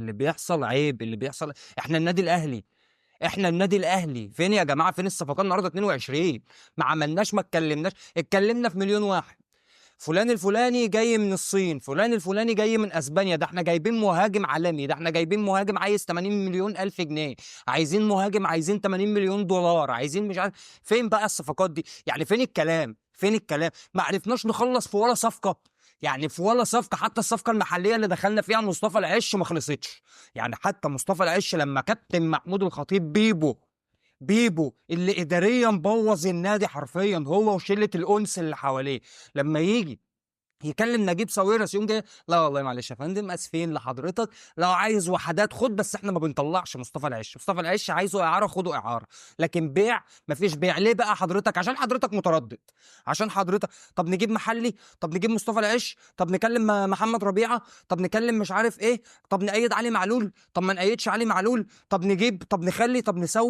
اللي بيحصل عيب، اللي بيحصل. احنا النادي الاهلي، احنا النادي الاهلي، فين يا جماعه؟ فين الصفقات النهارده 22؟ ما عملناش، ما اتكلمناش. اتكلمنا في مليون واحد. فلان الفلاني جاي من الصين، فلان الفلاني جاي من اسبانيا، ده احنا جايبين مهاجم عالمي، ده احنا جايبين مهاجم عايز 80 مليون الف جنيه، عايزين مهاجم عايزين 80 مليون دولار، عايزين مش عارف. فين بقى الصفقات دي؟ يعني فين الكلام؟ فين الكلام؟ ما عرفناش نخلص في ولا صفقة. يعني في ولا صفقة، حتى الصفقة المحلية اللي دخلنا فيها مصطفى العش ما خلصتش. يعني حتى مصطفى العش لما كابتن محمود الخطيب بيبو اللي اداريا بوظ النادي حرفيا، هو وشله الانس اللي حواليه، لما يجي يكلم نجيب ساويرس يقوم جاي: لا والله معلش يا فندم، اسفين لحضرتك، لو عايز وحدات خد، بس احنا ما بنطلعش مصطفى العش. مصطفى العش عايزه اعاره، خده اعاره، لكن بيع مفيش بيع. ليه بقى حضرتك؟ عشان حضرتك متردد، عشان حضرتك طب نجيب محلي، طب نجيب مصطفى العش، طب نكلم محمد ربيعه، طب نكلم مش عارف ايه، طب نأيد علي معلول، طب ما نأيدش علي معلول، طب نجيب، طب نخلي، طب نسوي.